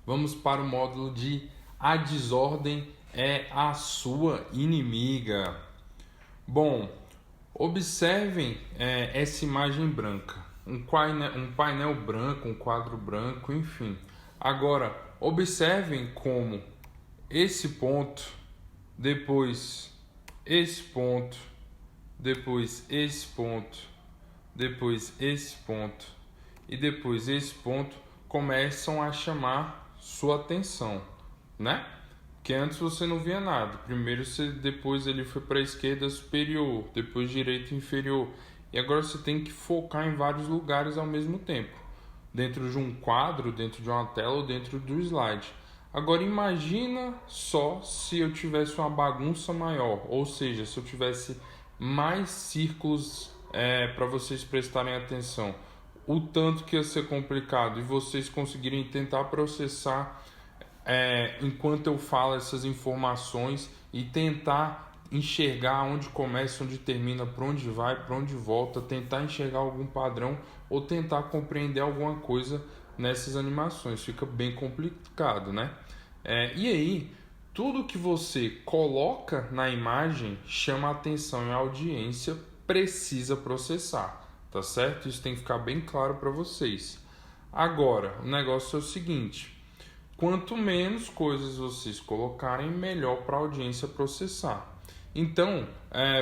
Vamos para o módulo de A desordem é a sua inimiga. Bom, observem essa imagem branca. Um painel branco, um quadro branco, enfim. Agora, observem como esse ponto, depois esse ponto, depois esse ponto, depois esse ponto e depois esse ponto começam a chamar sua atenção, né? Que antes você não via nada. Primeiro depois ele foi para a esquerda superior, depois direita inferior. E agora você tem que focar em vários lugares ao mesmo tempo. Dentro de um quadro, dentro de uma tela ou dentro do slide. Agora imagina só se eu tivesse uma bagunça maior, ou seja, se eu tivesse mais círculos para vocês prestarem atenção. O tanto que ia ser complicado e vocês conseguirem tentar processar enquanto eu falo essas informações e tentar enxergar onde começa, onde termina, para onde vai, para onde volta, tentar enxergar algum padrão ou tentar compreender alguma coisa nessas animações. Fica bem complicado, né? E aí, tudo que você coloca na imagem chama a atenção e a audiência precisa processar, tá certo? Isso tem que ficar bem claro para vocês. Agora, o negócio é o seguinte: quanto menos coisas vocês colocarem, melhor para a audiência processar. Então,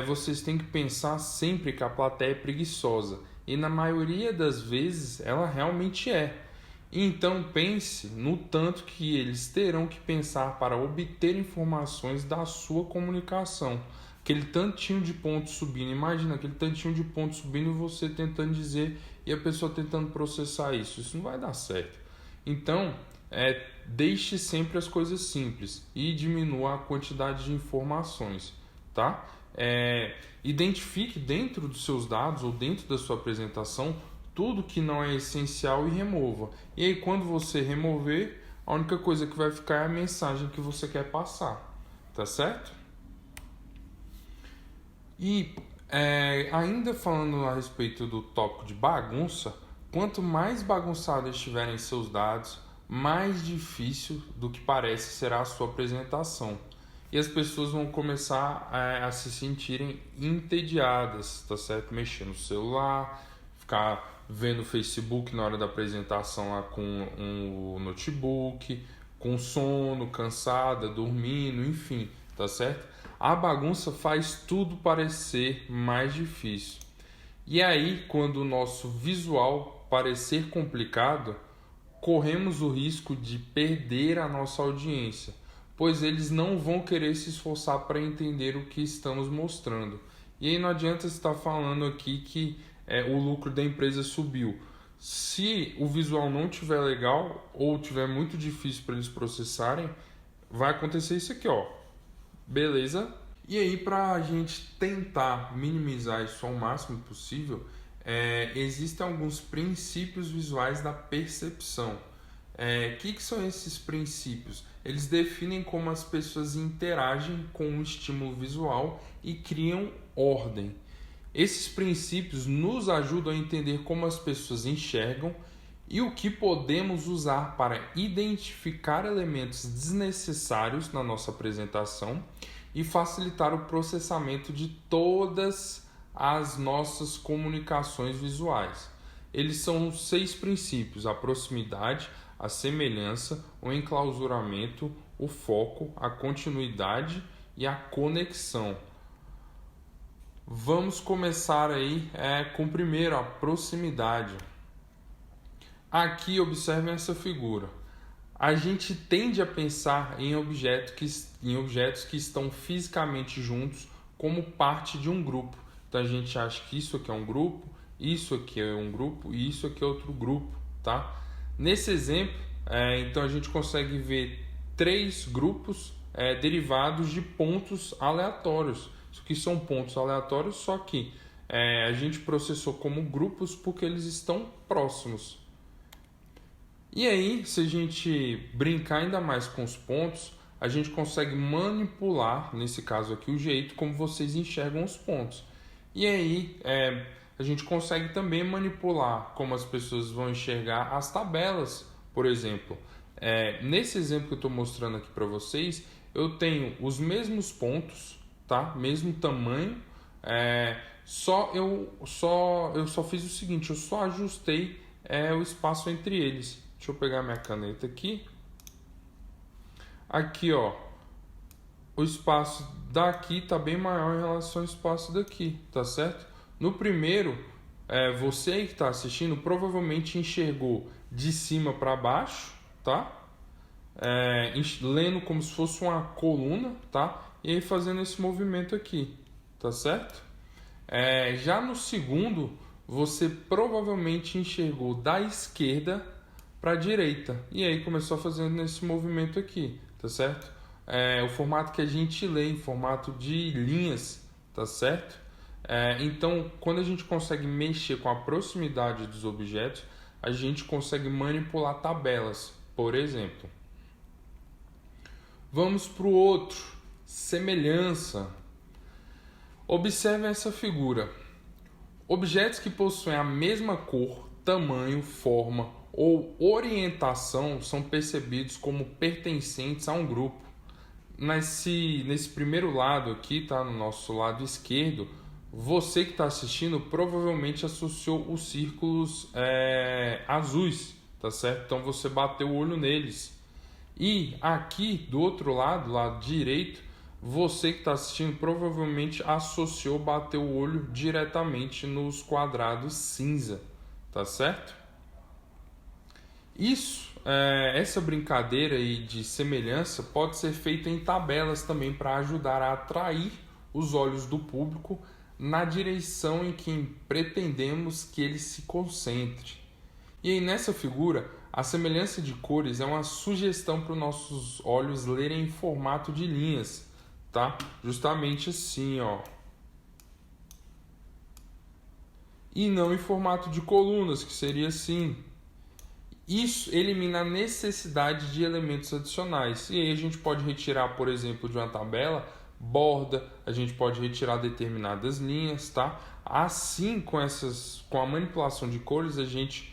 vocês têm que pensar sempre que a plateia é preguiçosa. E na maioria das vezes, ela realmente é. Então, pense no tanto que eles terão que pensar para obter informações da sua comunicação. Aquele tantinho de pontos subindo. Imagina aquele tantinho de pontos subindo e você tentando dizer e a pessoa tentando processar isso. Isso não vai dar certo. Então, deixe sempre as coisas simples e diminua a quantidade de informações, tá? Identifique dentro dos seus dados ou dentro da sua apresentação tudo que não é essencial e remova. E aí, quando você remover, a única coisa que vai ficar é a mensagem que você quer passar, tá certo? E ainda falando a respeito do tópico de bagunça, quanto mais bagunçados estiverem seus dados, mais difícil do que parece será a sua apresentação. E as pessoas vão começar a se sentirem entediadas, tá certo? Mexer no celular, ficar vendo o Facebook na hora da apresentação lá com o notebook, com sono, cansada, dormindo, enfim, tá certo? A bagunça faz tudo parecer mais difícil. E aí, quando o nosso visual parecer complicado, corremos o risco de perder a nossa audiência, pois eles não vão querer se esforçar para entender o que estamos mostrando. E aí não adianta estar falando aqui que o lucro da empresa subiu. Se o visual não estiver legal ou estiver muito difícil para eles processarem, vai acontecer isso aqui, ó. Beleza? E aí, para a gente tentar minimizar isso ao máximo possível, existem alguns princípios visuais da percepção. Que são esses princípios? Eles definem como as pessoas interagem com o estímulo visual e criam ordem. Esses princípios nos ajudam a entender como as pessoas enxergam e o que podemos usar para identificar elementos desnecessários na nossa apresentação e facilitar o processamento de todas as nossas comunicações visuais. Eles são 6 princípios: a proximidade, a semelhança, o enclausuramento, o foco, a continuidade e a conexão. Vamos começar aí com primeiro a proximidade. Aqui observem essa figura. A gente tende a pensar em objetos que estão fisicamente juntos como parte de um grupo. Então a gente acha que isso aqui é um grupo, isso aqui é um grupo e isso aqui é outro grupo, tá? Nesse exemplo, então a gente consegue ver 3 grupos derivados de pontos aleatórios. Isso aqui são pontos aleatórios, só que a gente processou como grupos porque eles estão próximos. E aí, se a gente brincar ainda mais com os pontos, a gente consegue manipular, nesse caso aqui, o jeito como vocês enxergam os pontos. E aí, a gente consegue também manipular como as pessoas vão enxergar as tabelas, por exemplo. Nesse exemplo que eu estou mostrando aqui para vocês, eu tenho os mesmos pontos, tá? Mesmo tamanho, eu só fiz o seguinte, eu só ajustei o espaço entre eles. Deixa eu pegar minha caneta aqui. Aqui, ó, o espaço daqui está bem maior em relação ao espaço daqui, tá certo? No primeiro, você que está assistindo provavelmente enxergou de cima para baixo, tá? Lendo como se fosse uma coluna, tá? E aí fazendo esse movimento aqui, tá certo? Já no segundo, você provavelmente enxergou da esquerda para a direita e aí começou fazendo esse movimento aqui, tá certo? O formato que a gente lê em formato de linhas, tá certo? Então, quando a gente consegue mexer com a proximidade dos objetos, a gente consegue manipular tabelas, por exemplo. Vamos para o outro, semelhança. Observe essa figura. Objetos que possuem a mesma cor, tamanho, forma ou orientação são percebidos como pertencentes a um grupo. Nesse primeiro lado aqui, tá? No nosso lado esquerdo, você que está assistindo provavelmente associou os círculos azuis, tá certo? Então você bateu o olho neles. E aqui do outro lado, lado direito, você que está assistindo provavelmente associou, bateu o olho diretamente nos quadrados cinza, tá certo? Essa brincadeira aí de semelhança pode ser feita em tabelas também para ajudar a atrair os olhos do público na direção em que pretendemos que ele se concentre. E aí nessa figura, a semelhança de cores é uma sugestão para os nossos olhos lerem em formato de linhas, tá? Justamente assim, ó. E não em formato de colunas, que seria assim. Isso elimina a necessidade de elementos adicionais. E aí a gente pode retirar, por exemplo, de uma tabela, borda, a gente pode retirar determinadas linhas, tá? Assim, com a manipulação de cores, a gente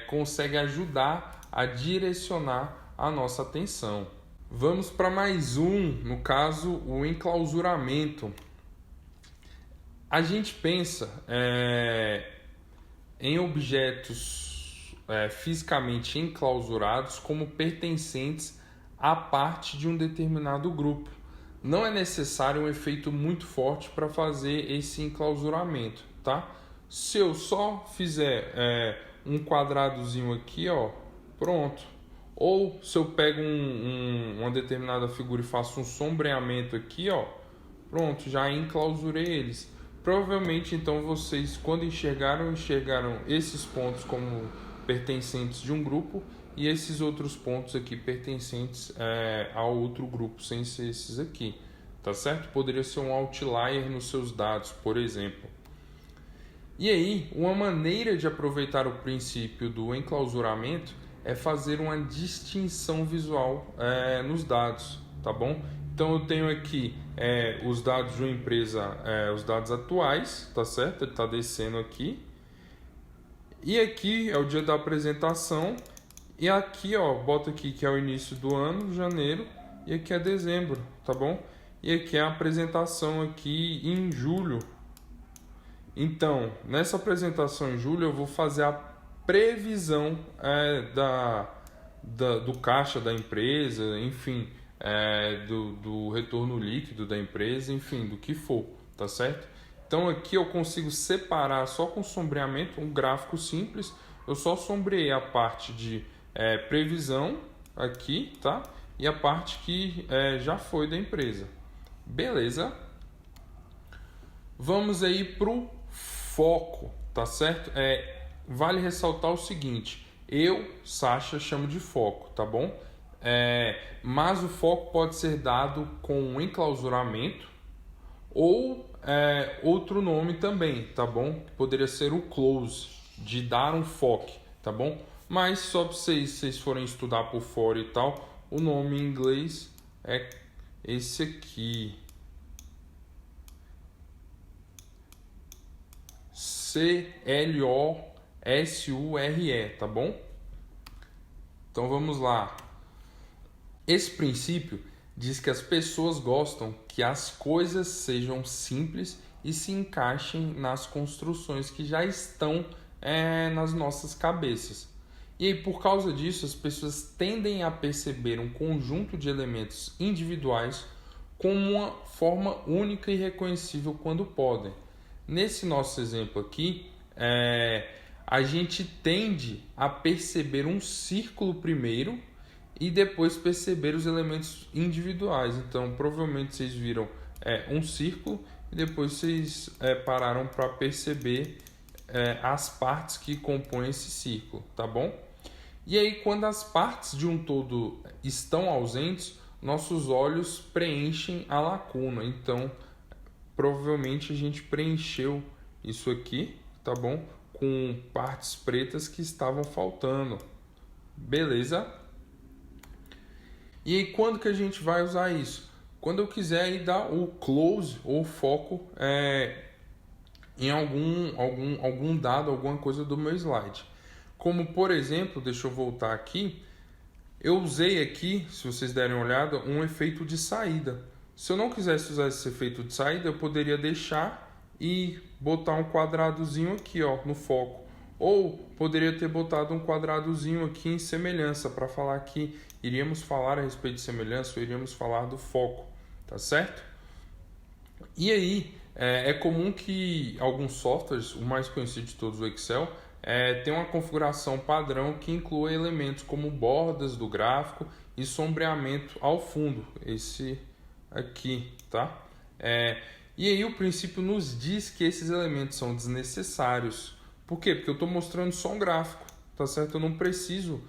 consegue ajudar a direcionar a nossa atenção. Vamos para mais um, no caso, o enclausuramento. A gente pensa em objetos fisicamente enclausurados como pertencentes à parte de um determinado grupo. Não é necessário um efeito muito forte para fazer esse enclausuramento, tá? Se eu só fizer um quadradozinho aqui, ó, pronto. Ou se eu pego uma determinada figura e faço um sombreamento aqui, ó, pronto, já enclausurei eles. Provavelmente, então, vocês, quando enxergaram esses pontos como pertencentes de um grupo e esses outros pontos aqui pertencentes a outro grupo, sem ser esses aqui, tá certo? Poderia ser um outlier nos seus dados, por exemplo. E aí, uma maneira de aproveitar o princípio do enclausuramento é fazer uma distinção visual nos dados, tá bom? Então eu tenho aqui os dados de uma empresa, os dados atuais, tá certo? Ele está descendo aqui. E aqui é o dia da apresentação. E aqui, ó, bota aqui que é o início do ano, janeiro, e aqui é dezembro, tá bom? E aqui é a apresentação aqui em julho. Então, nessa apresentação em julho eu vou fazer a previsão do caixa da empresa, enfim, do retorno líquido da empresa, enfim, do que for, tá certo? Então aqui eu consigo separar só com sombreamento, um gráfico simples, eu só sombreei a parte de previsão aqui, tá? E a parte que já foi da empresa. Beleza? Vamos aí pro foco, tá certo? Vale ressaltar o seguinte, eu, Sasha, chamo de foco, tá bom? Mas o foco pode ser dado com um enclausuramento ou outro nome também, tá bom? Poderia ser o close, de dar um foco, tá bom? Mas só para vocês forem estudar por fora e tal, o nome em inglês é esse aqui. CLOSURE, tá bom? Então vamos lá. Esse princípio diz que as pessoas gostam que as coisas sejam simples e se encaixem nas construções que já estão nas nossas cabeças. E aí, por causa disso, as pessoas tendem a perceber um conjunto de elementos individuais como uma forma única e reconhecível quando podem. Nesse nosso exemplo aqui, a gente tende a perceber um círculo primeiro e depois perceber os elementos individuais. Então, provavelmente vocês viram um círculo e depois vocês pararam para perceber as partes que compõem esse círculo, tá bom? E aí, quando as partes de um todo estão ausentes, nossos olhos preenchem a lacuna. Então, provavelmente a gente preencheu isso aqui, tá bom? Com partes pretas que estavam faltando. Beleza? E aí, quando que a gente vai usar isso? Quando eu quiser aí dar o close ou foco em algum dado, alguma coisa do meu slide. Como, por exemplo, deixa eu voltar aqui, eu usei aqui, se vocês derem uma olhada, um efeito de saída. Se eu não quisesse usar esse efeito de saída, eu poderia deixar e botar um quadradozinho aqui, ó, no foco. Ou poderia ter botado um quadradozinho aqui em semelhança, para falar que iríamos falar a respeito de semelhança ou iríamos falar do foco, tá certo? E aí, é comum que alguns softwares, o mais conhecido de todos, o Excel, tem uma configuração padrão que inclui elementos como bordas do gráfico e sombreamento ao fundo, esse aqui, tá? E aí o princípio nos diz que esses elementos são desnecessários. Por quê? Porque eu estou mostrando só um gráfico, tá certo? Eu não preciso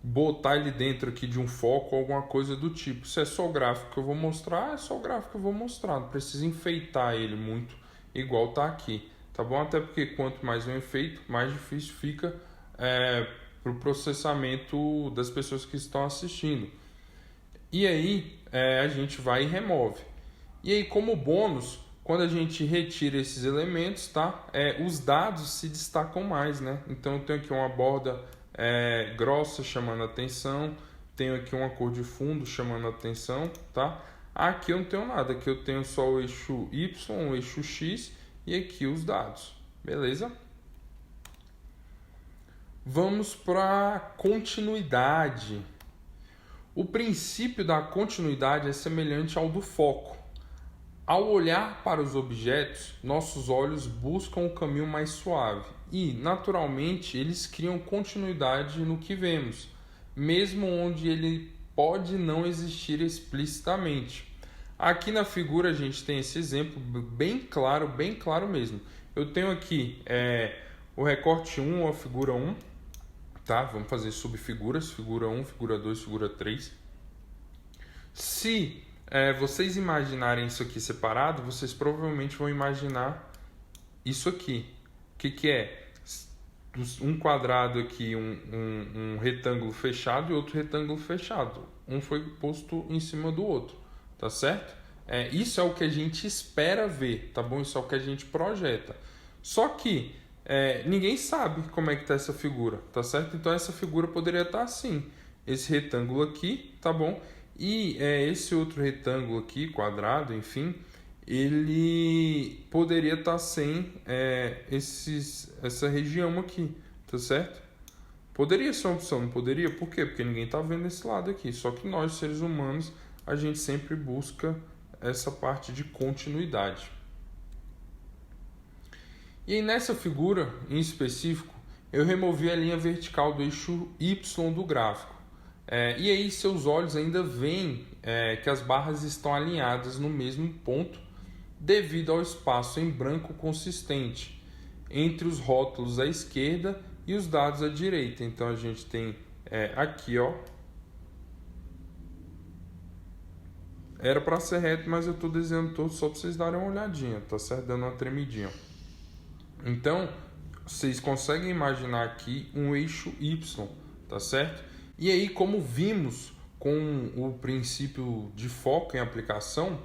botar ele dentro aqui de um foco ou alguma coisa do tipo. Se é só o gráfico que eu vou mostrar, é só o gráfico que eu vou mostrar. Não preciso enfeitar ele muito, igual tá aqui, tá bom? Até porque quanto mais eu enfeito, mais difícil fica para o processamento das pessoas que estão assistindo. E aí a gente vai e remove. E aí, como bônus, quando a gente retira esses elementos, tá? Os dados se destacam mais, né? Então eu tenho aqui uma borda grossa chamando a atenção, tenho aqui uma cor de fundo chamando a atenção, tá? Aqui eu não tenho nada, aqui eu tenho só o eixo Y, o eixo X e aqui os dados, beleza? Vamos para continuidade. O princípio da continuidade é semelhante ao do foco. Ao olhar para os objetos, nossos olhos buscam o caminho mais suave e, naturalmente, eles criam continuidade no que vemos, mesmo onde ele pode não existir explicitamente. Aqui na figura a gente tem esse exemplo bem claro mesmo. Eu tenho aqui o recorte 1 ou a figura 1, tá? Vamos fazer subfiguras, figura 1, figura 2, figura 3. Se vocês imaginarem isso aqui separado, vocês provavelmente vão imaginar isso aqui. O que é? Um quadrado aqui, um retângulo fechado e outro retângulo fechado. Um foi posto em cima do outro, tá certo? Isso é o que a gente espera ver, tá bom? Isso é o que a gente projeta. Só que ninguém sabe como é que tá essa figura, tá certo? Então essa figura poderia estar assim. Esse retângulo aqui, tá bom? E esse outro retângulo aqui, quadrado, enfim, ele poderia estar sem essa região aqui, tá certo? Poderia ser uma opção, não poderia? Por quê? Porque ninguém está vendo esse lado aqui. Só que nós, seres humanos, a gente sempre busca essa parte de continuidade. E aí nessa figura, em específico, eu removi a linha vertical do eixo Y do gráfico. E aí seus olhos ainda veem que as barras estão alinhadas no mesmo ponto devido ao espaço em branco consistente entre os rótulos à esquerda e os dados à direita. Então a gente tem aqui, ó, era para ser reto, mas eu estou desenhando todo só para vocês darem uma olhadinha, tá certo? Dando uma tremidinha. Então vocês conseguem imaginar aqui um eixo Y, tá certo? E aí, como vimos com o princípio de foco em aplicação,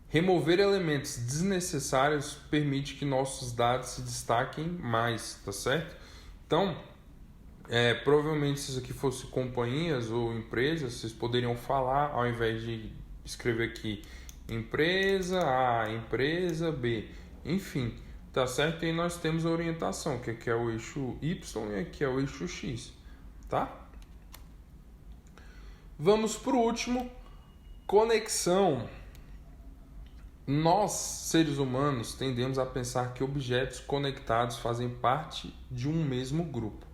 remover elementos desnecessários permite que nossos dados se destaquem mais, tá certo? Então, Provavelmente se isso aqui fosse companhias ou empresas, vocês poderiam falar, ao invés de escrever aqui empresa A, empresa B, enfim, tá certo? E nós temos a orientação, que aqui é o eixo Y e aqui é o eixo X, tá? Vamos para o último, conexão. Nós, seres humanos, tendemos a pensar que objetos conectados fazem parte de um mesmo grupo.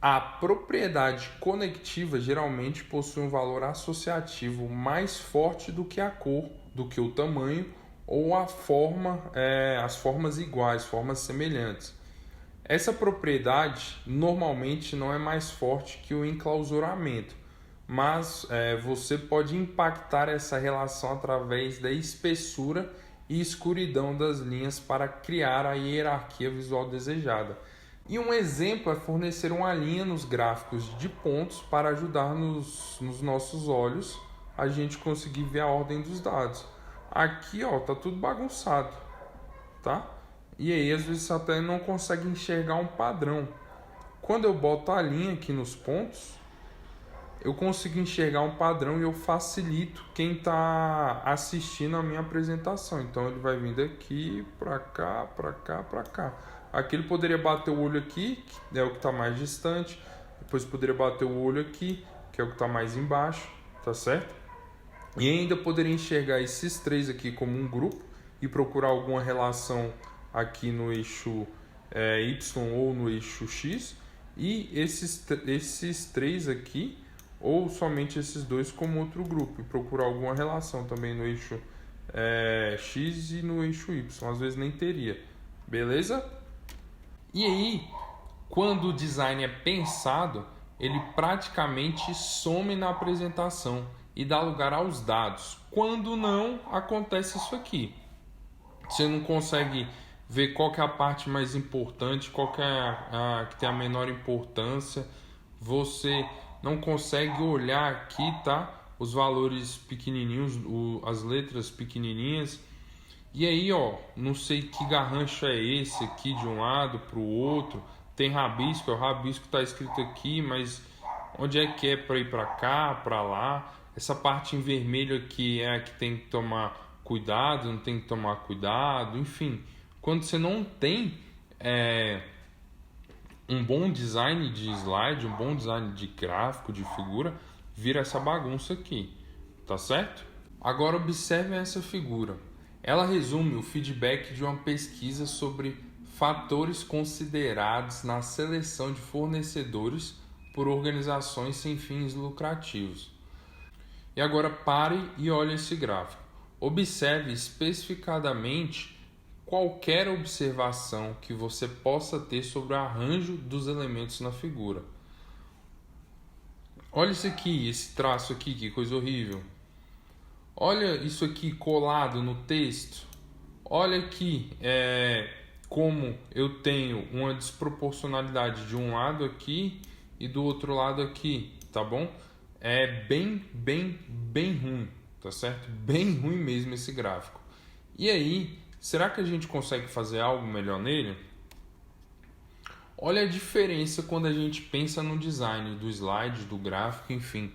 A propriedade conectiva geralmente possui um valor associativo mais forte do que a cor, do que o tamanho ou a forma, as formas iguais, formas semelhantes. Essa propriedade normalmente não é mais forte que o enclausuramento, mas você pode impactar essa relação através da espessura e escuridão das linhas para criar a hierarquia visual desejada. E um exemplo é fornecer uma linha nos gráficos de pontos para ajudar nos nossos olhos a gente conseguir ver a ordem dos dados. Aqui, ó, tá tudo bagunçado, tá? E aí às vezes você até não consegue enxergar um padrão. Quando eu boto a linha aqui nos pontos, eu consigo enxergar um padrão e eu facilito quem está assistindo a minha apresentação. Então ele vai vindo aqui, para cá, para cá, para cá. Aqui ele poderia bater o olho aqui, que é o que está mais distante. Depois poderia bater o olho aqui, que é o que está mais embaixo, tá certo? E ainda poderia enxergar esses três aqui como um grupo e procurar alguma relação aqui no eixo Y ou no eixo X. E esses três aqui, ou somente esses dois como outro grupo, e procurar alguma relação também no eixo X e no eixo Y. Às vezes nem teria, beleza? E aí, quando o design é pensado, ele praticamente some na apresentação e dá lugar aos dados. Quando não, acontece isso aqui. Você não consegue ver qual que é a parte mais importante, qual que é a que tem a menor importância. Você não consegue olhar aqui, tá? Os valores pequenininhos, as letras pequenininhas. E aí, ó, não sei que garrancho é esse aqui de um lado para o outro. Tem rabisco, o rabisco está escrito aqui, mas onde é que é para ir para cá, para lá? Essa parte em vermelho aqui é a que tem que tomar cuidado, não tem que tomar cuidado, enfim. Quando você não tem um bom design de slide, um bom design de gráfico, de figura, vira essa bagunça aqui, tá certo? Agora observem essa figura. Ela resume o feedback de uma pesquisa sobre fatores considerados na seleção de fornecedores por organizações sem fins lucrativos. E agora pare e olhe esse gráfico. Observe especificadamente qualquer observação que você possa ter sobre o arranjo dos elementos na figura. Olha isso aqui, esse traço aqui, que coisa horrível. Olha isso aqui colado no texto. Olha aqui como eu tenho uma desproporcionalidade de um lado aqui e do outro lado aqui, tá bom? É bem ruim, tá certo? Bem ruim mesmo esse gráfico. E aí, será que a gente consegue fazer algo melhor nele? Olha a diferença quando a gente pensa no design do slide, do gráfico, enfim.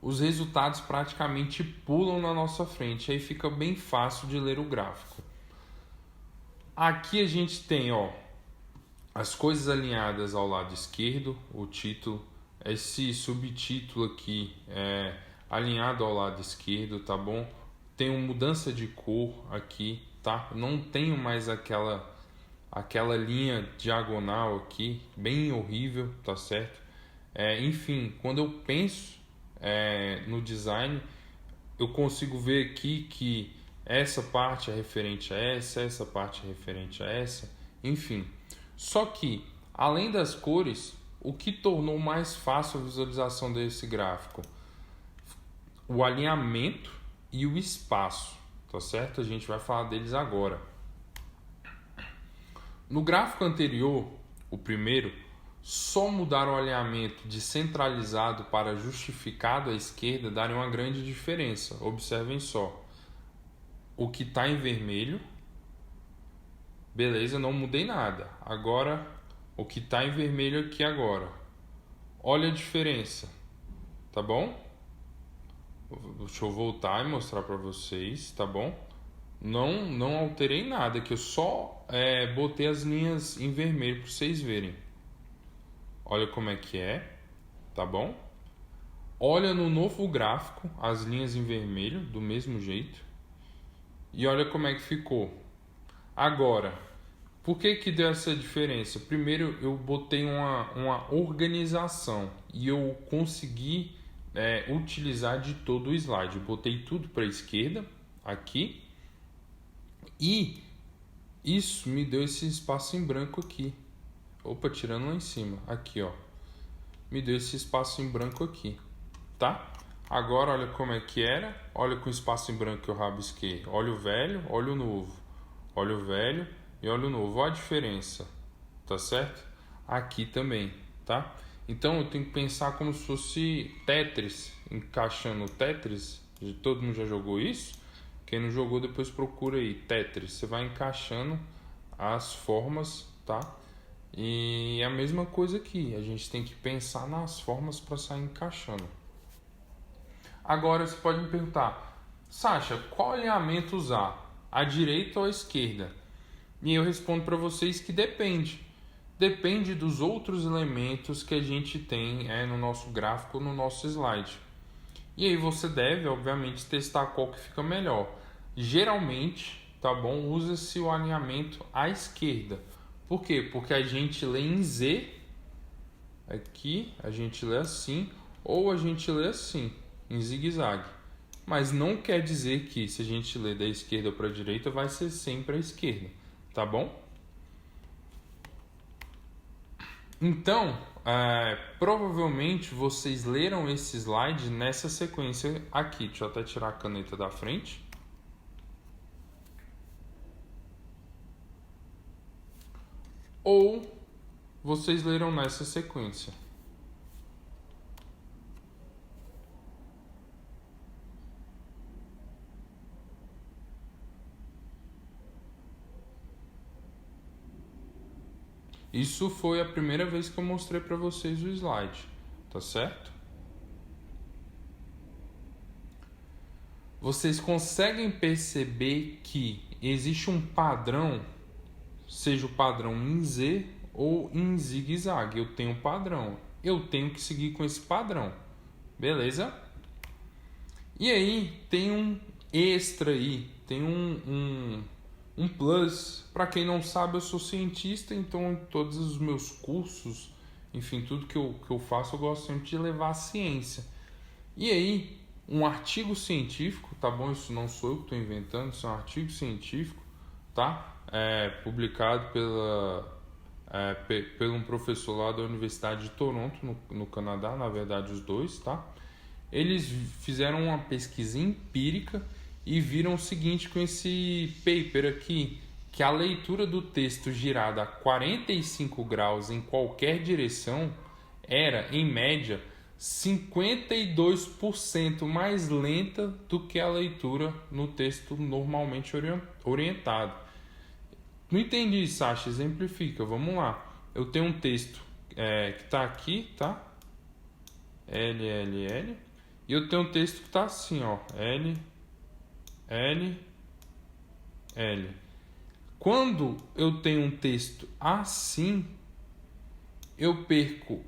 Os resultados praticamente pulam na nossa frente, aí fica bem fácil de ler o gráfico. Aqui a gente tem, ó, as coisas alinhadas ao lado esquerdo, o título, esse subtítulo aqui é alinhado ao lado esquerdo, tá bom? Tem uma mudança de cor aqui, tá? Não tenho mais aquela linha diagonal aqui, bem horrível, tá certo? Enfim, quando eu penso no design, eu consigo ver aqui que essa parte é referente a essa parte é referente a essa, enfim. Só que, além das cores, o que tornou mais fácil a visualização desse gráfico? O alinhamento e o espaço, tá certo? A gente vai falar deles agora. No gráfico anterior, o primeiro, só mudar o alinhamento de centralizado para justificado à esquerda daria uma grande diferença. Observem só. O que está em vermelho, beleza, não mudei nada. Agora, o que está em vermelho aqui agora, Olha a diferença, tá bom? Deixa eu voltar e mostrar para vocês, tá bom? Não alterei nada, que eu só botei as linhas em vermelho para vocês verem. Olha como é que é, tá bom? Olha no novo gráfico as linhas em vermelho do mesmo jeito e olha como é que ficou. Agora, por que deu essa diferença? Primeiro eu botei uma organização e eu consegui utilizar de todo o slide. Eu botei tudo para a esquerda aqui e isso me deu esse espaço em branco aqui. Opa, tirando lá em cima. Aqui, ó. Me deu esse espaço em branco aqui, tá? Agora olha como é que era. Olha com o espaço em branco que eu rabisquei. Olha o velho, olha o novo. Olha o velho e olha o novo. Olha a diferença, tá certo? Aqui também, tá? Então eu tenho que pensar como se fosse Tetris, encaixando o Tetris. Todo mundo já jogou isso? Quem não jogou, depois procura aí, Tetris. Você vai encaixando as formas, tá? E é a mesma coisa aqui, a gente tem que pensar nas formas para sair encaixando. Agora você pode me perguntar, Sasha, qual alinhamento usar? A direita ou a esquerda? E eu respondo para vocês que depende. Depende dos outros elementos que a gente tem no nosso gráfico, no nosso slide. E aí você deve, obviamente, testar qual que fica melhor. Geralmente, tá bom? Usa-se o alinhamento à esquerda. Por quê? Porque a gente lê em Z, aqui a gente lê assim, ou a gente lê assim, em zigue-zague. Mas não quer dizer que se a gente lê da esquerda para a direita, vai ser sempre a esquerda, tá bom? Então, provavelmente vocês leram esse slide nessa sequência aqui. Deixa eu até tirar a caneta da frente. Ou vocês leram nessa sequência. Isso foi a primeira vez que eu mostrei para vocês o slide, tá certo? Vocês conseguem perceber que existe um padrão, seja o padrão em Z ou em zigue-zague. Eu tenho um padrão, eu tenho que seguir com esse padrão, beleza? E aí tem um extra aí, tem um plus. Para quem não sabe, eu sou cientista, então em todos os meus cursos, enfim, tudo que eu faço, eu gosto sempre de levar a ciência. E aí, um artigo científico, tá bom? Isso não sou eu que estou inventando, isso é um artigo científico, tá? Publicado pelo um professor lá da Universidade de Toronto, no Canadá, na verdade os dois, tá? Eles fizeram uma pesquisa empírica e viram o seguinte com esse paper aqui, que a leitura do texto girada a 45 graus em qualquer direção era, em média, 52% mais lenta do que a leitura no texto normalmente orientado. Não entendi, Sasha, exemplifica, vamos lá. Eu tenho um texto que está aqui, tá? L. E eu tenho um texto que está assim, ó, L. Quando eu tenho um texto assim, eu perco,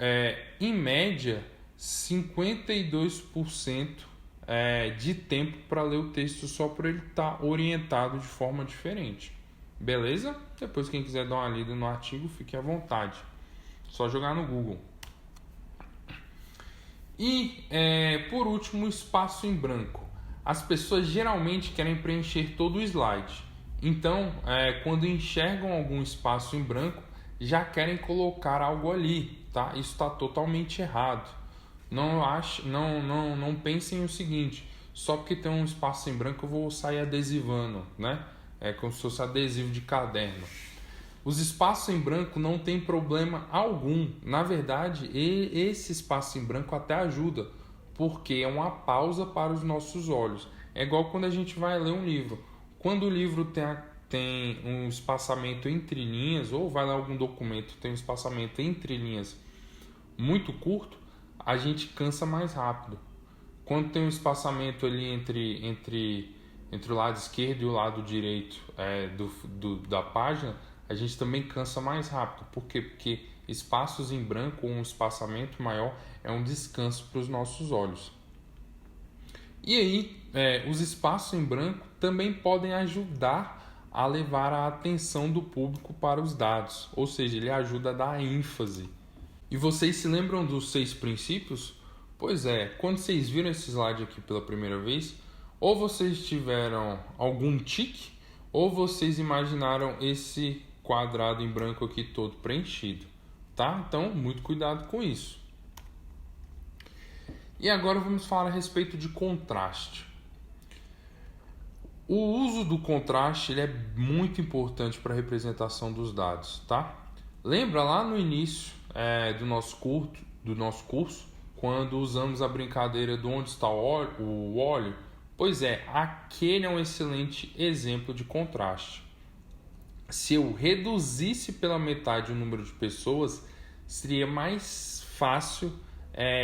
em média, 52% de tempo para ler o texto só por ele estar orientado de forma diferente. Beleza? Depois, quem quiser dar uma lida no artigo, fique à vontade. Só jogar no Google. E, por último, o espaço em branco. As pessoas geralmente querem preencher todo o slide. Então, quando enxergam algum espaço em branco, já querem colocar algo ali, tá? Isso está totalmente errado. Não pensem o seguinte: só porque tem um espaço em branco eu vou sair adesivando, né? É como se fosse adesivo de caderno. Os espaços em branco não tem problema algum. Na verdade, esse espaço em branco até ajuda, porque é uma pausa para os nossos olhos. É igual quando a gente vai ler um livro. Quando o livro tem um espaçamento entre linhas, ou vai ler algum documento, tem um espaçamento entre linhas muito curto, a gente cansa mais rápido. Quando tem um espaçamento ali entre o lado esquerdo e o lado direito da página, a gente também cansa mais rápido. Por quê? Porque espaços em branco ou um espaçamento maior é um descanso para os nossos olhos. E aí, os espaços em branco também podem ajudar a levar a atenção do público para os dados, ou seja, ele ajuda a dar ênfase. E vocês se lembram dos 6 princípios? Pois é, quando vocês viram esse slide aqui pela primeira vez, ou vocês tiveram algum tique, ou vocês imaginaram esse quadrado em branco aqui todo preenchido, tá? Então, muito cuidado com isso. E agora vamos falar a respeito de contraste. O uso do contraste ele é muito importante para a representação dos dados, tá? Lembra lá no início do nosso curso, quando usamos a brincadeira do onde está o óleo? Pois é, aquele é um excelente exemplo de contraste. Se eu reduzisse pela metade o número de pessoas, seria mais fácil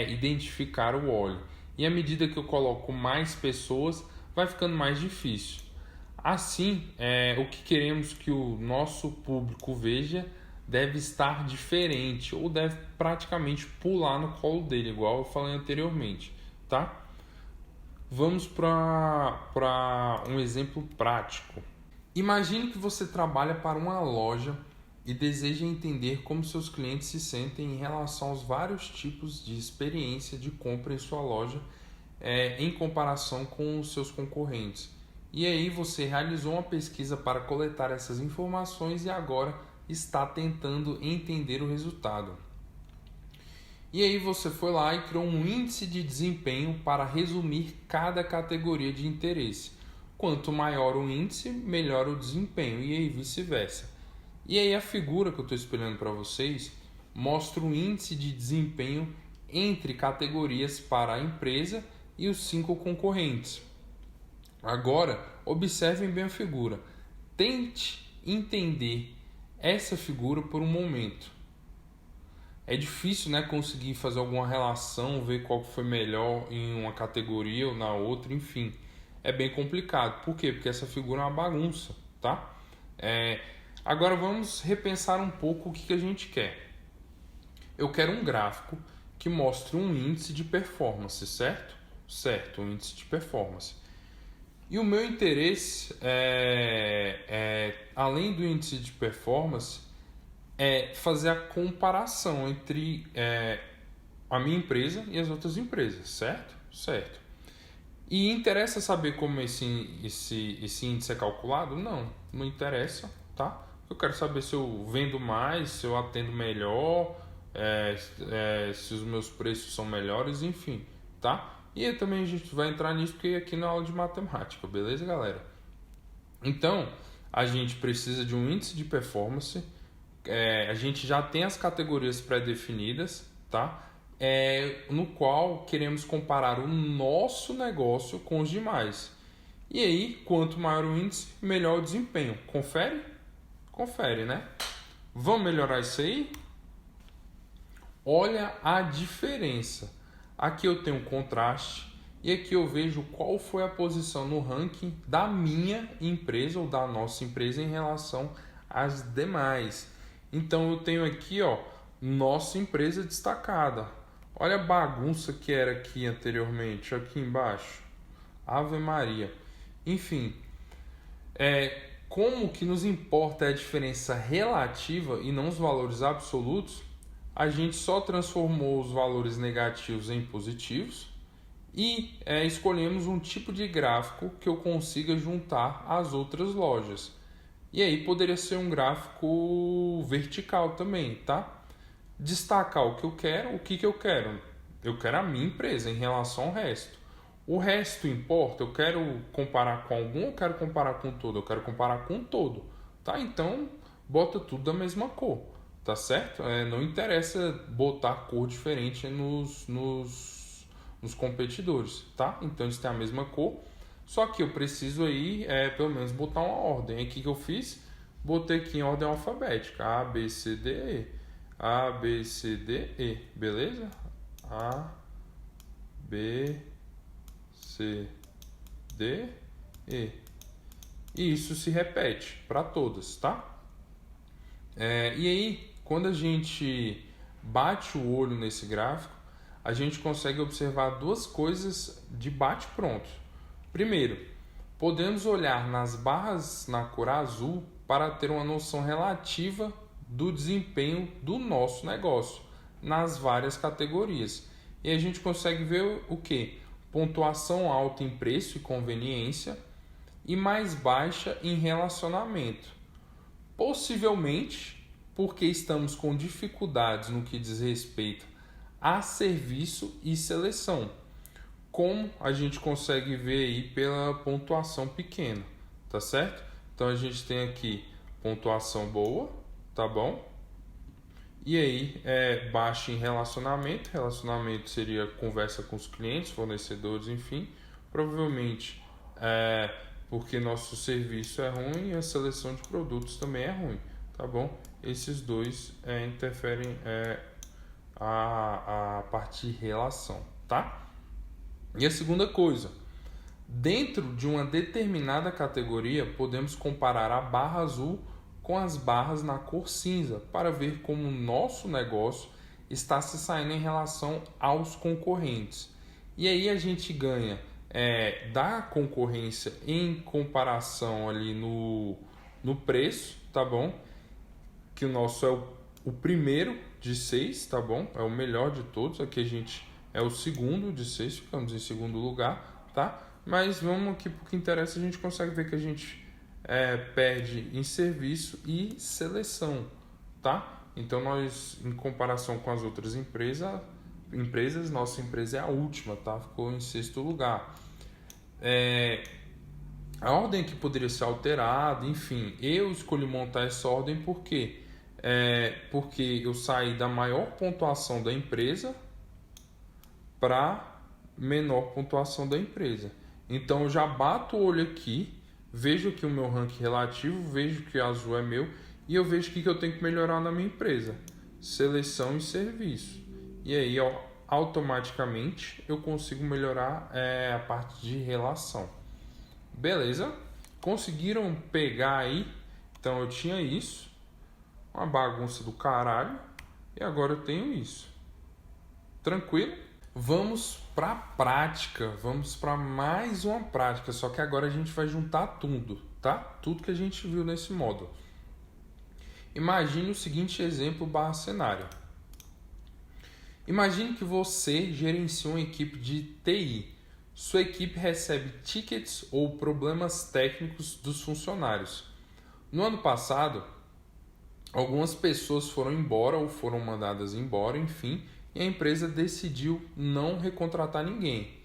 identificar o óleo. E à medida que eu coloco mais pessoas, vai ficando mais difícil. Assim, o que queremos que o nosso público veja deve estar diferente ou deve praticamente pular no colo dele, igual eu falei anteriormente, tá? Vamos para um exemplo prático. Imagine que você trabalha para uma loja e deseja entender como seus clientes se sentem em relação aos vários tipos de experiência de compra em sua loja em comparação com os seus concorrentes. E aí você realizou uma pesquisa para coletar essas informações e agora está tentando entender o resultado. E aí você foi lá e criou um índice de desempenho para resumir cada categoria de interesse. Quanto maior o índice, melhor o desempenho, e aí vice-versa. E aí a figura que eu estou espelhando para vocês mostra o índice de desempenho entre categorias para a empresa e os 5 concorrentes. Agora, observem bem a figura. Tente entender essa figura por um momento. É difícil, né, conseguir fazer alguma relação, ver qual foi melhor em uma categoria ou na outra, enfim. É bem complicado. Por quê? Porque essa figura é uma bagunça, tá? Agora vamos repensar um pouco o que a gente quer. Eu quero um gráfico que mostre um índice de performance, certo? Certo, um índice de performance. E o meu interesse, além do índice de performance, é fazer a comparação entre a minha empresa e as outras empresas, certo? Certo. E interessa saber como esse índice é calculado? Não interessa, tá? Eu quero saber se eu vendo mais, se eu atendo melhor, se os meus preços são melhores, enfim, tá? E aí também a gente vai entrar nisso porque aqui na aula de matemática, beleza, galera? Então, a gente precisa de um índice de performance, a gente já tem as categorias pré-definidas, tá? No qual queremos comparar o nosso negócio com os demais. E aí, quanto maior o índice, melhor o desempenho. Confere? Confere, né? Vamos melhorar isso aí? Olha a diferença. Aqui eu tenho um contraste e aqui eu vejo qual foi a posição no ranking da minha empresa ou da nossa empresa em relação às demais. Então eu tenho aqui, ó, nossa empresa destacada. Olha a bagunça que era aqui anteriormente, aqui embaixo. Ave Maria. Enfim, como que nos importa a diferença relativa e não os valores absolutos, a gente só transformou os valores negativos em positivos e escolhemos um tipo de gráfico que eu consiga juntar às outras lojas. E aí poderia ser um gráfico vertical também, tá? Destacar o que eu quero, o que eu quero. Eu quero a minha empresa em relação ao resto. O resto importa? Eu quero comparar com algum ou eu quero comparar com todo? Eu quero comparar com todo, tá? Então, bota tudo da mesma cor, tá certo? Não interessa botar cor diferente nos competidores, tá? Então, eles têm a mesma cor, só que eu preciso aí, pelo menos, botar uma ordem. Aqui que eu fiz, botei aqui em ordem alfabética, A, B, C, D, E. A, B, C, D, E, beleza? A, B, C, D, E. E isso se repete para todas, tá? E aí, quando a gente bate o olho nesse gráfico, a gente consegue observar duas coisas de bate-pronto. Primeiro, podemos olhar nas barras na cor azul para ter uma noção relativa do desempenho do nosso negócio nas várias categorias. E a gente consegue ver o que? Pontuação alta em preço e conveniência e mais baixa em relacionamento. Possivelmente porque estamos com dificuldades no que diz respeito a serviço e seleção, como a gente consegue ver aí pela pontuação pequena, tá certo? Então a gente tem aqui pontuação boa, tá bom? E aí baixa em relacionamento, relacionamento seria conversa com os clientes, fornecedores, enfim, provavelmente porque nosso serviço é ruim e a seleção de produtos também é ruim, tá bom? Esses dois interferem a parte de relação, tá? E a segunda coisa, dentro de uma determinada categoria, podemos comparar a barra azul com as barras na cor cinza para ver como o nosso negócio está se saindo em relação aos concorrentes. E aí a gente ganha da concorrência em comparação ali no preço, tá bom? Que o nosso é o primeiro de 6, tá bom? É o melhor de todos. Aqui a gente é o segundo de 6, ficamos em segundo lugar, tá? Mas vamos aqui pro que interessa, a gente consegue ver que a gente perde em serviço e seleção, tá? Então nós, em comparação com as outras empresas, nossa empresa é a última, tá? Ficou em sexto lugar. A ordem aqui poderia ser alterada, enfim, eu escolhi montar essa ordem porque eu saí da maior pontuação da empresa para menor pontuação da empresa. Então eu já bato o olho aqui, vejo aqui o meu ranking relativo, vejo que o azul é meu e eu vejo o que eu tenho que melhorar na minha empresa. Seleção e serviço. E aí automaticamente eu consigo melhorar a parte de relação. Beleza? Conseguiram pegar aí? Então eu tinha isso, uma bagunça do caralho, e agora eu tenho isso. Tranquilo? Vamos para a prática, vamos para mais uma prática, só que agora a gente vai juntar tudo, tá? Tudo que a gente viu nesse módulo. Imagine o seguinte exemplo / cenário. Imagine que você gerencia uma equipe de TI. Sua equipe recebe tickets ou problemas técnicos dos funcionários. No ano passado, algumas pessoas foram embora ou foram mandadas embora, enfim, e a empresa decidiu não recontratar ninguém.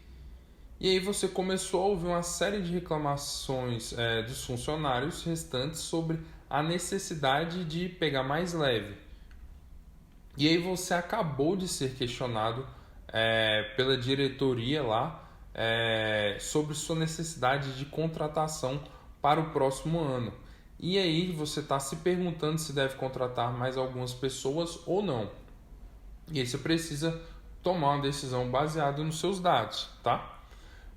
E aí você começou a ouvir uma série de reclamações dos funcionários restantes sobre a necessidade de pegar mais leve. E aí você acabou de ser questionado pela diretoria lá sobre sua necessidade de contratação para o próximo ano. E aí você está se perguntando se deve contratar mais algumas pessoas ou não. E aí você precisa tomar uma decisão baseada nos seus dados, tá?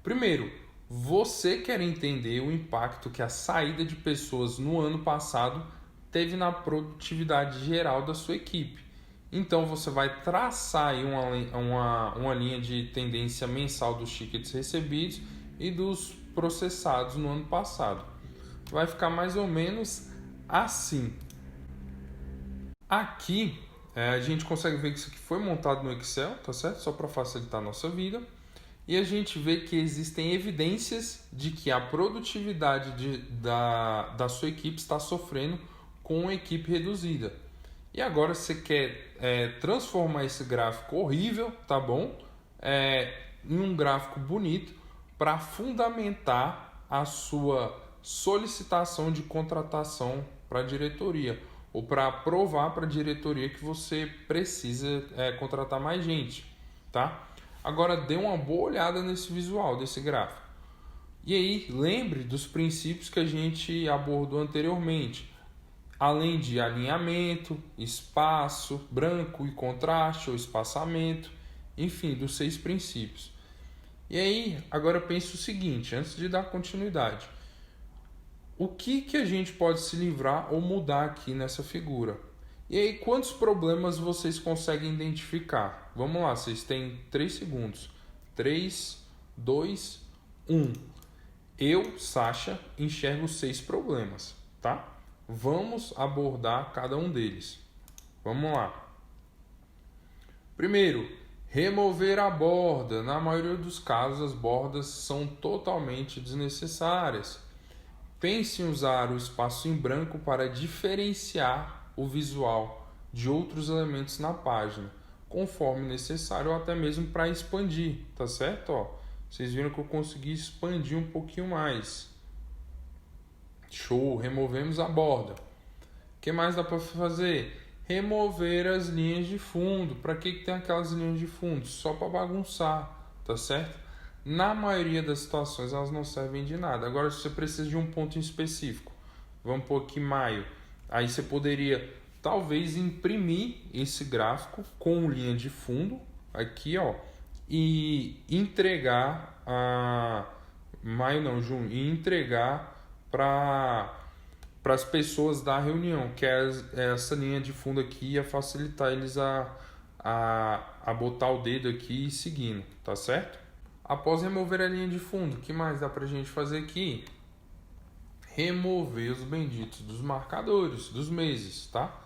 Primeiro, você quer entender o impacto que a saída de pessoas no ano passado teve na produtividade geral da sua equipe. Então você vai traçar aí uma linha de tendência mensal dos tickets recebidos e dos processados no ano passado. Vai ficar mais ou menos assim. Aqui a gente consegue ver que isso aqui foi montado no Excel, tá certo? Só para facilitar a nossa vida. E a gente vê que existem evidências de que a produtividade da sua equipe está sofrendo com uma equipe reduzida. E agora você quer transformar esse gráfico horrível, tá bom? Em um gráfico bonito para fundamentar a sua solicitação de contratação para a diretoria ou para provar para a diretoria que você precisa contratar mais gente, tá? Agora dê uma boa olhada nesse visual desse gráfico. E aí lembre dos princípios que a gente abordou anteriormente. Além de alinhamento, espaço, branco e contraste ou espaçamento. enfim, dos 6 princípios. E aí, agora pense o seguinte, antes de dar continuidade. O que a gente pode se livrar ou mudar aqui nessa figura? E aí, quantos problemas vocês conseguem identificar? Vamos lá, vocês têm 3 segundos. 3, 2, 1. Eu, Sasha, enxergo 6 problemas, tá? Vamos abordar cada um deles. Vamos lá. Primeiro, remover a borda. Na maioria dos casos, as bordas são totalmente desnecessárias. Pense em usar o espaço em branco para diferenciar o visual de outros elementos na página, conforme necessário ou até mesmo para expandir, tá certo? Ó, vocês viram que eu consegui expandir um pouquinho mais. Show, removemos a borda. O que mais dá para fazer? Remover as linhas de fundo. Para que tem aquelas linhas de fundo? Só para bagunçar, tá certo? Na maioria das situações elas não servem de nada. Agora, se você precisa de um ponto em específico, vamos pôr aqui maio. Aí você poderia talvez imprimir esse gráfico com linha de fundo aqui, ó, e entregar a maio não, junho, e entregar para as pessoas da reunião, que é essa linha de fundo aqui ia facilitar eles a botar o dedo aqui e seguindo, tá certo? Após remover a linha de fundo, o que mais dá pra gente fazer aqui? Remover os benditos dos marcadores, dos meses, tá?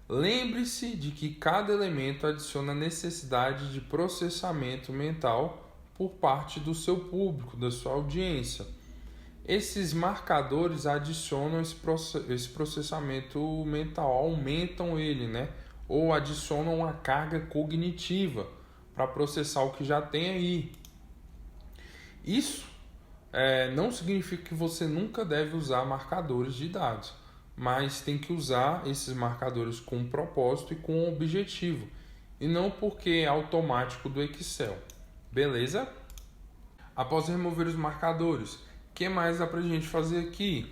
Lembre-se de que cada elemento adiciona necessidade de processamento mental por parte do seu público, da sua audiência. Esses marcadores adicionam esse processamento mental, aumentam ele, né? Ou adicionam uma carga cognitiva para processar o que já tem aí. Isso não significa que você nunca deve usar marcadores de dados, mas tem que usar esses marcadores com um propósito e com um objetivo, e não porque é automático do Excel. Beleza? Após remover os marcadores, o que mais dá para a gente fazer aqui?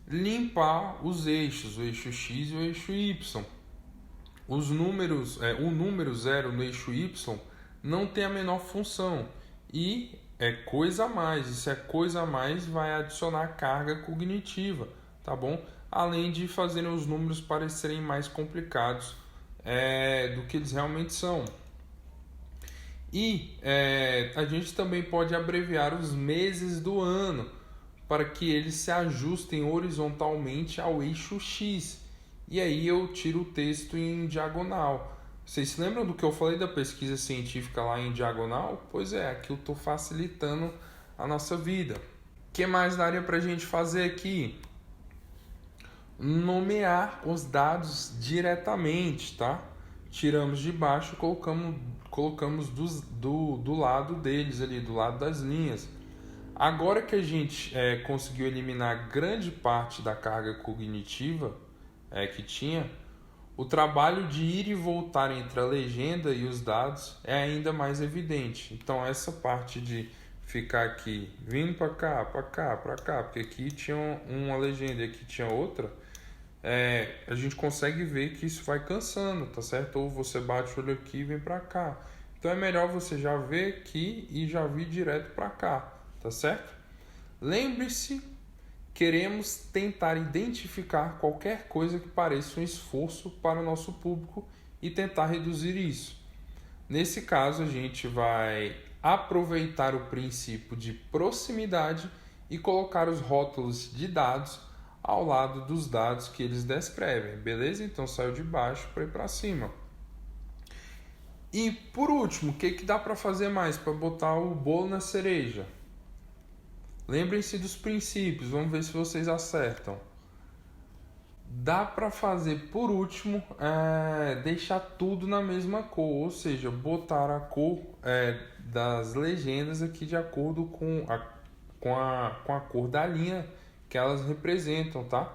Limpar os eixos, o eixo X e o eixo Y. Os números, o número 0 no eixo Y não tem a menor função e é coisa a mais. E se é coisa a mais, vai adicionar carga cognitiva, tá bom? Além de fazerem os números parecerem mais complicados do que eles realmente são. E a gente também pode abreviar os meses do ano para que eles se ajustem horizontalmente ao eixo X. E aí eu tiro o texto em diagonal. Vocês se lembram do que eu falei da pesquisa científica lá em diagonal? Pois é, aqui eu estou facilitando a nossa vida. O que mais daria para a gente fazer aqui? Nomear os dados diretamente, tá? Tiramos de baixo e colocamos do lado deles ali, do lado das linhas. Agora que a gente conseguiu eliminar grande parte da carga cognitiva que tinha, o trabalho de ir e voltar entre a legenda e os dados é ainda mais evidente. Então essa parte de ficar aqui vindo para cá, para cá, para cá, porque aqui tinha uma legenda e aqui tinha outra, a gente consegue ver que isso vai cansando, tá certo? Ou você bate o olho aqui e vem para cá. Então é melhor você já ver aqui e já vir direto para cá, tá certo? Lembre-se, queremos tentar identificar qualquer coisa que pareça um esforço para o nosso público e tentar reduzir isso. Nesse caso, a gente vai aproveitar o princípio de proximidade e colocar os rótulos de dados ao lado dos dados que eles descrevem, beleza? Então saiu de baixo para ir para cima. E por último, o que dá para fazer mais para botar o bolo na cereja? Lembrem-se dos princípios, vamos ver se vocês acertam. Dá para fazer, por último, deixar tudo na mesma cor, ou seja, botar a cor das legendas aqui de acordo com a cor da linha que elas representam, tá?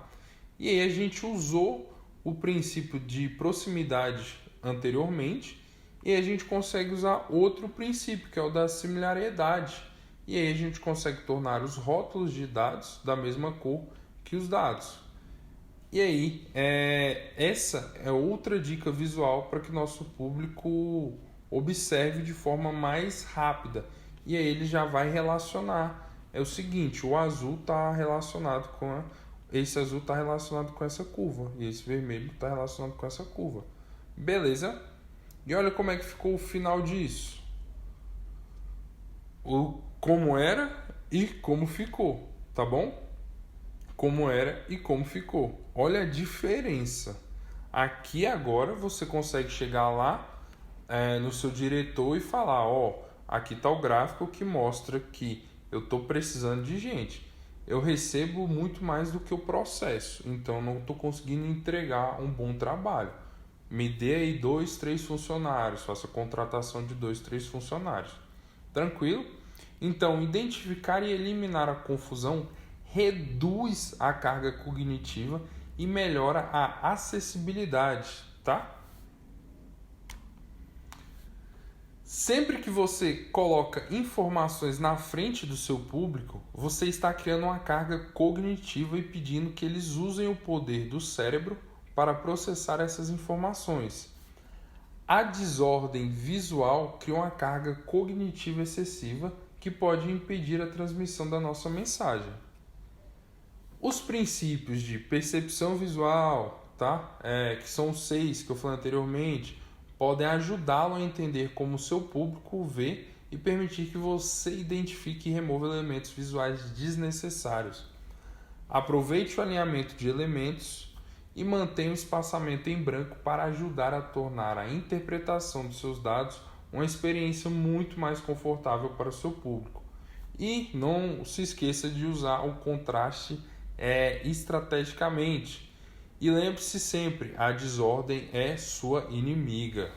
E aí a gente usou o princípio de proximidade anteriormente e a gente consegue usar outro princípio, que é o da similaridade. E aí a gente consegue tornar os rótulos de dados da mesma cor que os dados. E aí, essa é outra dica visual para que nosso público observe de forma mais rápida. E aí ele já vai relacionar. É o seguinte, o azul está relacionado com esse azul está relacionado com essa curva e esse vermelho está relacionado com essa curva. Beleza? E olha como é que ficou o final disso. Como era e como ficou, tá bom? Como era e como ficou. Olha a diferença. Aqui agora você consegue chegar lá no seu diretor e falar, aqui está o gráfico que mostra que eu estou precisando de gente. Eu recebo muito mais do que o processo, então não estou conseguindo entregar um bom trabalho. Me dê aí 2, 3 funcionários, faça contratação de 2, 3 funcionários. Tranquilo? Então, identificar e eliminar a confusão reduz a carga cognitiva e melhora a acessibilidade, tá? Sempre que você coloca informações na frente do seu público, você está criando uma carga cognitiva e pedindo que eles usem o poder do cérebro para processar essas informações. A desordem visual cria uma carga cognitiva excessiva que pode impedir a transmissão da nossa mensagem. Os princípios de percepção visual, que são os 6 que eu falei anteriormente, podem ajudá-lo a entender como o seu público vê e permitir que você identifique e remova elementos visuais desnecessários. Aproveite o alinhamento de elementos e mantenha o espaçamento em branco para ajudar a tornar a interpretação dos seus dados uma experiência muito mais confortável para o seu público. E não se esqueça de usar o contraste estrategicamente. E lembre-se sempre, a desordem é sua inimiga.